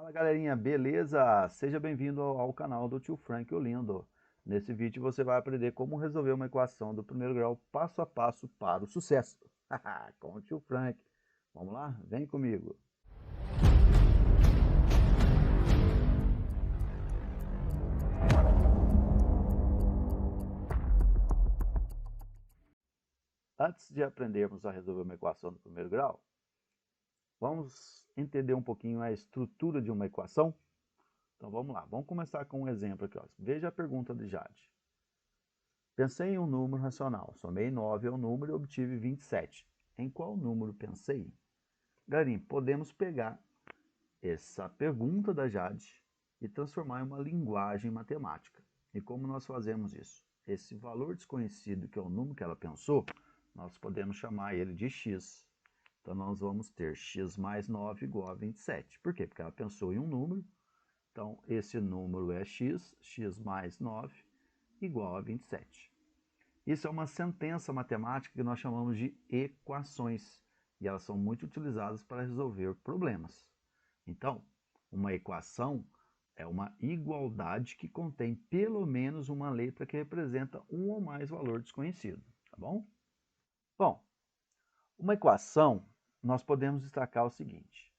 Fala galerinha, beleza? Seja bem-vindo ao canal do Tio Frank Olindo. Nesse vídeo você vai aprender como resolver uma equação do primeiro grau passo a passo para o sucesso. Com o Tio Frank. Vamos lá? Vem comigo. Antes de aprendermos a resolver uma equação do primeiro grau, vamos entender um pouquinho a estrutura de uma equação? Então vamos lá, vamos começar com um exemplo aqui. Ó. Veja a pergunta de Jade. Pensei em um número racional, somei 9 ao número e obtive 27. Em qual número pensei? Galerinha, podemos pegar essa pergunta da Jade e transformar em uma linguagem matemática. E como nós fazemos isso? Esse valor desconhecido, que é o número que ela pensou, nós podemos chamar ele de x. Então nós vamos ter x mais 9 igual a 27. Por quê? Porque ela pensou em um número, então esse número é x, x mais 9 igual a 27. Isso é uma sentença matemática que nós chamamos de equações, e elas são muito utilizadas para resolver problemas. Então, uma equação é uma igualdade que contém pelo menos uma letra que representa um ou mais valor desconhecido, tá bom? Bom, uma equação, nós podemos destacar o seguinte.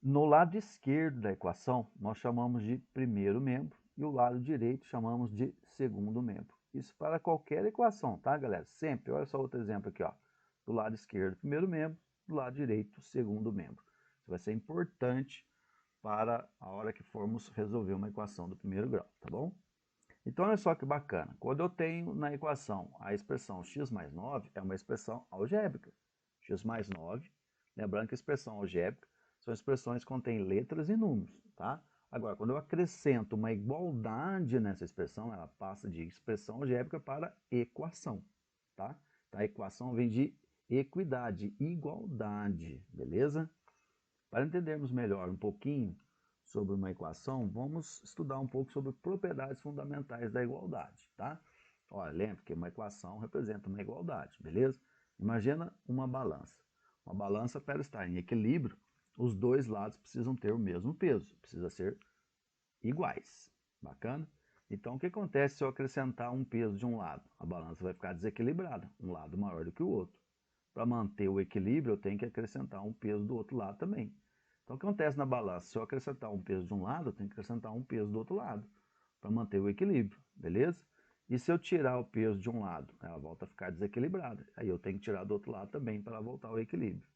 No lado esquerdo da equação, nós chamamos de primeiro membro e o lado direito chamamos de segundo membro. Isso para qualquer equação, tá, galera? Sempre. Olha só outro exemplo aqui, ó. Do lado esquerdo, primeiro membro, do lado direito, segundo membro. Isso vai ser importante para a hora que formos resolver uma equação do primeiro grau, tá bom? Então, olha só que bacana. Quando eu tenho na equação a expressão x mais 9, é uma expressão algébrica. X mais 9, lembrando que a expressão algébrica são expressões que contêm letras e números, tá? Agora, quando eu acrescento uma igualdade nessa expressão, ela passa de expressão algébrica para equação, tá? Então, a equação vem de equidade, igualdade, beleza? Para entendermos melhor um pouquinho sobre uma equação, vamos estudar um pouco sobre propriedades fundamentais da igualdade, tá? Olha, lembre que uma equação representa uma igualdade, beleza? Imagina uma balança. Uma balança, para estar em equilíbrio, os dois lados precisam ter o mesmo peso, precisa ser iguais, bacana? Então, o que acontece se eu acrescentar um peso de um lado? A balança vai ficar desequilibrada, um lado maior do que o outro. Para manter o equilíbrio, eu tenho que acrescentar um peso do outro lado também. Então, o que acontece na balança? Se eu acrescentar um peso de um lado, eu tenho que acrescentar um peso do outro lado, para manter o equilíbrio, beleza? E se eu tirar o peso de um lado, ela volta a ficar desequilibrada. Aí eu tenho que tirar do outro lado também para voltar ao equilíbrio.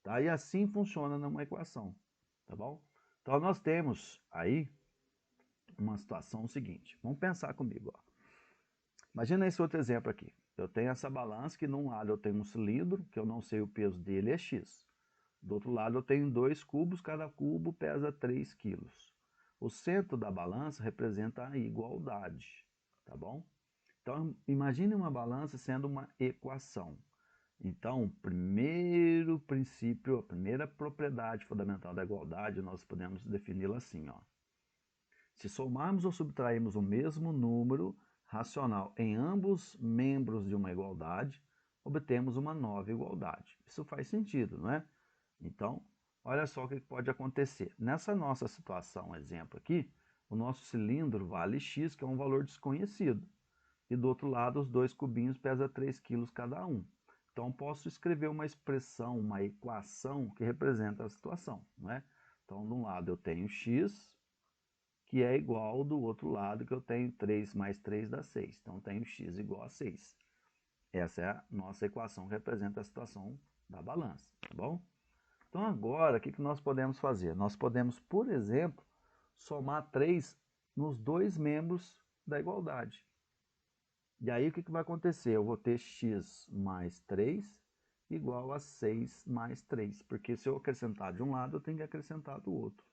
Tá? E assim funciona numa equação, tá bom? Então, nós temos aí uma situação seguinte. Vamos pensar comigo, ó. Imagina esse outro exemplo aqui. Eu tenho essa balança que num lado eu tenho um cilindro, que eu não sei o peso dele, é x. Do outro lado eu tenho dois cubos, cada cubo pesa 3 quilos. O centro da balança representa a igualdade, tá bom? Então imagine uma balança sendo uma equação. Então, o primeiro princípio, a primeira propriedade fundamental da igualdade, nós podemos defini-la assim, ó. Se somarmos ou subtrairmos o mesmo número racional em ambos membros de uma igualdade, obtemos uma nova igualdade. Isso faz sentido, não é? Então, olha só o que pode acontecer. Nessa nossa situação, exemplo aqui, o nosso cilindro vale x, que é um valor desconhecido. E do outro lado, os dois cubinhos pesam 3 quilos cada um. Então, posso escrever uma expressão, uma equação que representa a situação, não é? Então, de um lado eu tenho x, que é igual do outro lado, que eu tenho 3 mais 3 dá 6. Então, eu tenho x igual a 6. Essa é a nossa equação que representa a situação da balança, tá bom? Então, agora, o que nós podemos fazer? Nós podemos, por exemplo, somar 3 nos dois membros da igualdade. E aí, o que vai acontecer? Eu vou ter x mais 3 igual a 6 mais 3. Porque se eu acrescentar de um lado, eu tenho que acrescentar do outro.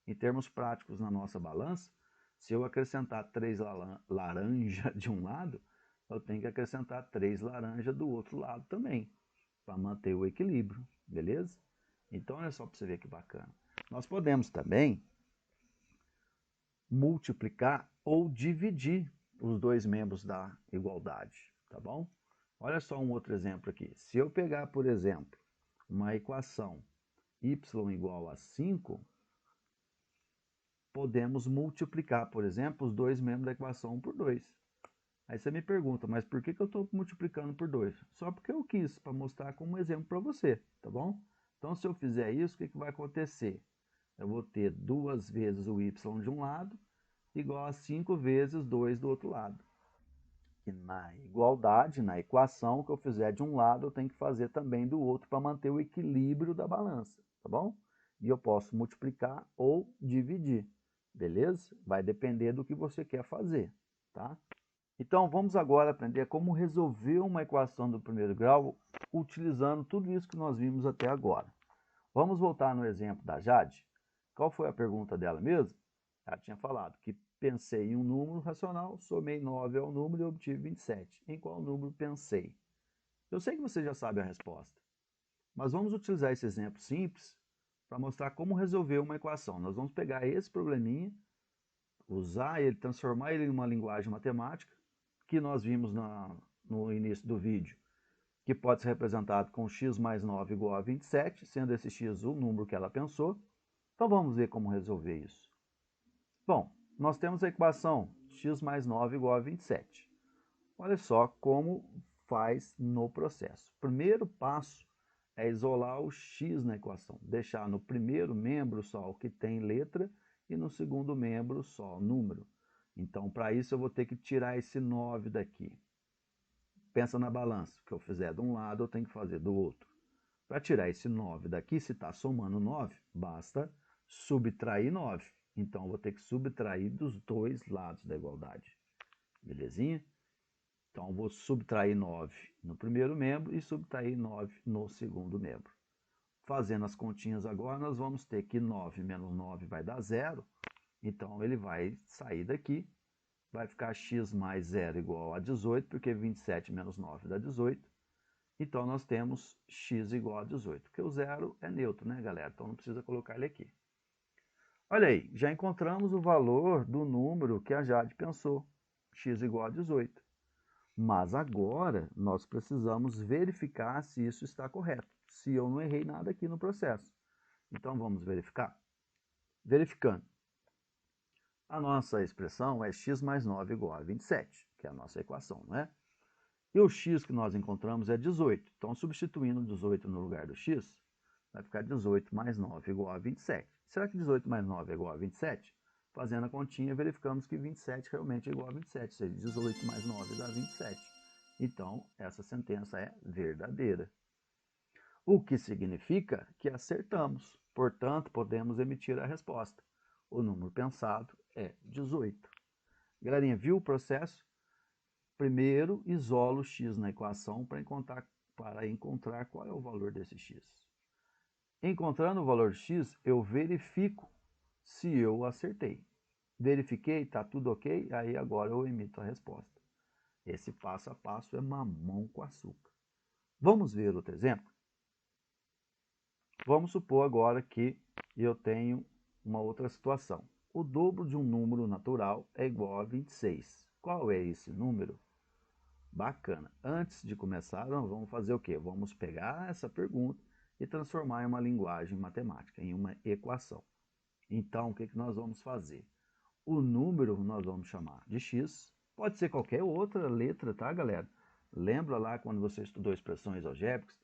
Em termos práticos, na nossa balança, se eu acrescentar 3 laranja de um lado, eu tenho que acrescentar 3 laranja do outro lado também, para manter o equilíbrio, beleza? Então, olha só para você ver que bacana. Nós podemos também multiplicar ou dividir os dois membros da igualdade, tá bom? Olha só um outro exemplo aqui. Se eu pegar, por exemplo, uma equação y igual a 5, podemos multiplicar, por exemplo, os dois membros da equação 1 por 2. Aí você me pergunta, mas por que eu estou multiplicando por 2? Só porque eu quis, para mostrar como exemplo para você, tá bom? Então, se eu fizer isso, o que vai acontecer? Eu vou ter 2 vezes o y de um lado, igual a 5 vezes 2 do outro lado. E na igualdade, na equação que eu fizer de um lado, eu tenho que fazer também do outro para manter o equilíbrio da balança, tá bom? E eu posso multiplicar ou dividir, beleza? Vai depender do que você quer fazer, tá? Então, vamos agora aprender como resolver uma equação do primeiro grau utilizando tudo isso que nós vimos até agora. Vamos voltar no exemplo da Jade. Qual foi a pergunta dela mesmo? Ela tinha falado que pensei em um número racional, somei 9 ao número e obtive 27. Em qual número pensei? Eu sei que você já sabe a resposta, mas vamos utilizar esse exemplo simples para mostrar como resolver uma equação. Nós vamos pegar esse probleminha, usar ele, transformar ele em uma linguagem matemática, que nós vimos no início do vídeo, que pode ser representado com x mais 9 igual a 27, sendo esse x o número que ela pensou. Então vamos ver como resolver isso. Bom, nós temos a equação x mais 9 igual a 27. Olha só como faz no processo. O primeiro passo é isolar o x na equação, deixar no primeiro membro só o que tem letra e no segundo membro só o número. Então, para isso, eu vou ter que tirar esse 9 daqui. Pensa na balança, o que eu fizer de um lado, eu tenho que fazer do outro. Para tirar esse 9 daqui, se está somando 9, basta subtrair 9. Então, eu vou ter que subtrair dos dois lados da igualdade. Belezinha? Então, eu vou subtrair 9 no primeiro membro e subtrair 9 no segundo membro. Fazendo as continhas agora, nós vamos ter que 9 menos 9 vai dar 0. Então, ele vai sair daqui. Vai ficar x mais 0 igual a 18, porque 27 menos 9 dá 18. Então, nós temos x igual a 18, porque o zero é neutro, né, galera? Então, não precisa colocar ele aqui. Olha aí, já encontramos o valor do número que a Jade pensou, x igual a 18. Mas agora, nós precisamos verificar se isso está correto, se eu não errei nada aqui no processo. Então, vamos verificar? Verificando. A nossa expressão é x mais 9 igual a 27, que é a nossa equação, não é? E o x que nós encontramos é 18. Então, substituindo 18 no lugar do x, vai ficar 18 mais 9 igual a 27. Será que 18 mais 9 é igual a 27? Fazendo a continha, verificamos que 27 realmente é igual a 27, ou seja, 18 mais 9 dá 27. Então, essa sentença é verdadeira. O que significa que acertamos. Portanto, podemos emitir a resposta. O número pensado é 18. Galerinha, viu o processo? Primeiro, isolo o x na equação para encontrar qual é o valor desse x. Encontrando o valor de x, eu verifico se eu acertei. Verifiquei, está tudo ok, aí agora eu emito a resposta. Esse passo a passo é mamão com açúcar. Vamos ver outro exemplo? Vamos supor agora que eu tenho uma outra situação. O dobro de um número natural é igual a 26. Qual é esse número? Bacana. Antes de começar, nós vamos fazer o quê? Vamos pegar essa pergunta e transformar em uma linguagem matemática, em uma equação. Então, o que nós vamos fazer? O número nós vamos chamar de x. Pode ser qualquer outra letra, tá, galera? Lembra lá quando você estudou expressões algébricas?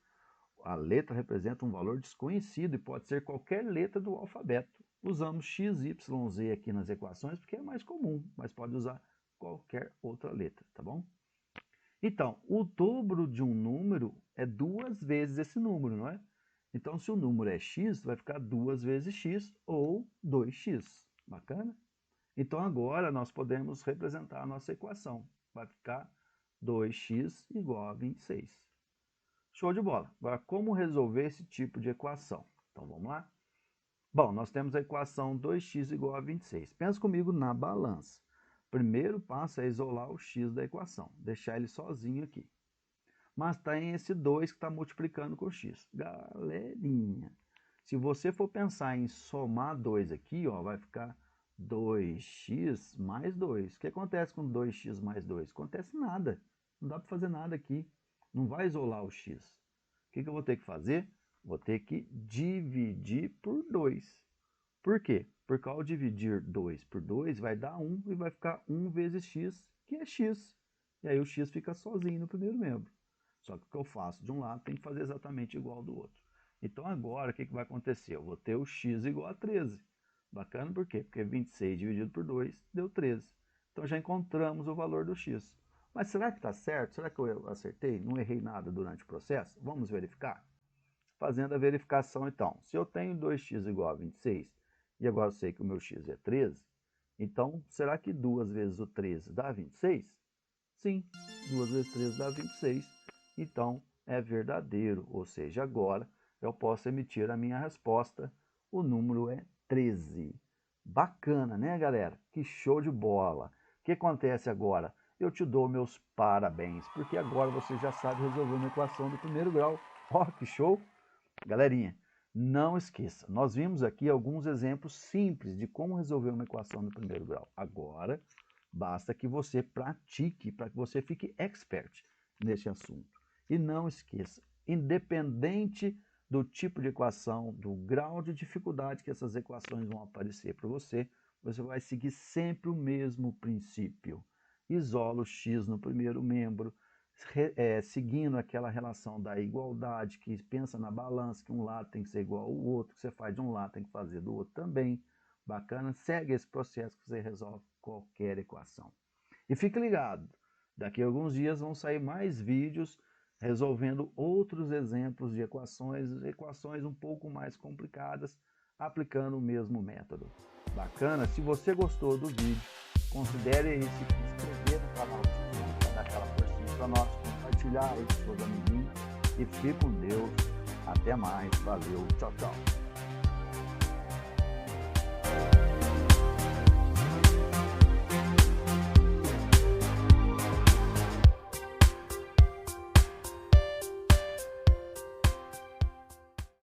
A letra representa um valor desconhecido e pode ser qualquer letra do alfabeto. Usamos x, y, z aqui nas equações porque é mais comum, mas pode usar qualquer outra letra, tá bom? Então, o dobro de um número é 2 vezes esse número, não é? Então, se o número é x, vai ficar 2 vezes x ou 2x. Bacana? Então, agora nós podemos representar a nossa equação. Vai ficar 2x igual a 26. Show de bola. Agora, como resolver esse tipo de equação? Então, vamos lá? Bom, nós temos a equação 2x igual a 26. Pensa comigo na balança. Primeiro passo é isolar o x da equação, deixar ele sozinho aqui. Mas tem esse 2 que está multiplicando com x. Galerinha, se você for pensar em somar 2 aqui, ó, vai ficar 2x mais 2. O que acontece com 2x mais 2? Acontece nada. Não dá para fazer nada aqui. Não vai isolar o x. O que eu vou ter que fazer? Vou ter que dividir por 2. Por quê? Porque ao dividir 2 por 2 vai dar 1 e vai ficar 1 vezes x, que é x. E aí o x fica sozinho no primeiro membro. Só que o que eu faço de um lado tem que fazer exatamente igual ao do outro. Então agora o que vai acontecer? Eu vou ter o x igual a 13. Bacana por quê? Porque 26 dividido por 2 deu 13. Então já encontramos o valor do x. Mas será que está certo? Será que eu acertei? Não errei nada durante o processo? Vamos verificar? Fazendo a verificação então. Se eu tenho 2x igual a 26, e agora eu sei que o meu x é 13, então será que 2 vezes o 13 dá 26? Sim, 2 vezes 13 dá 26, então é verdadeiro, ou seja, agora eu posso emitir a minha resposta, o número é 13. Bacana, né, galera? Que show de bola! O que acontece agora? Eu te dou meus parabéns, porque agora você já sabe resolver uma equação do primeiro grau. Ó, que show! Galerinha, não esqueça, nós vimos aqui alguns exemplos simples de como resolver uma equação do primeiro grau. Agora, basta que você pratique para que você fique expert nesse assunto. E não esqueça, independente do tipo de equação, do grau de dificuldade que essas equações vão aparecer para você, você vai seguir sempre o mesmo princípio. Isola o x no primeiro membro, seguindo aquela relação da igualdade, que pensa na balança, que um lado tem que ser igual ao outro, que você faz de um lado tem que fazer do outro também. Bacana? Segue esse processo que você resolve qualquer equação. E fique ligado, daqui a alguns dias vão sair mais vídeos resolvendo outros exemplos de equações um pouco mais complicadas, aplicando o mesmo método. Bacana? Se você gostou do vídeo, considere aí se inscrever no canal para dar aquela forcinha para nós, compartilhar aí com seus amiguinhos e fique com Deus. Até mais. Valeu. Tchau, tchau.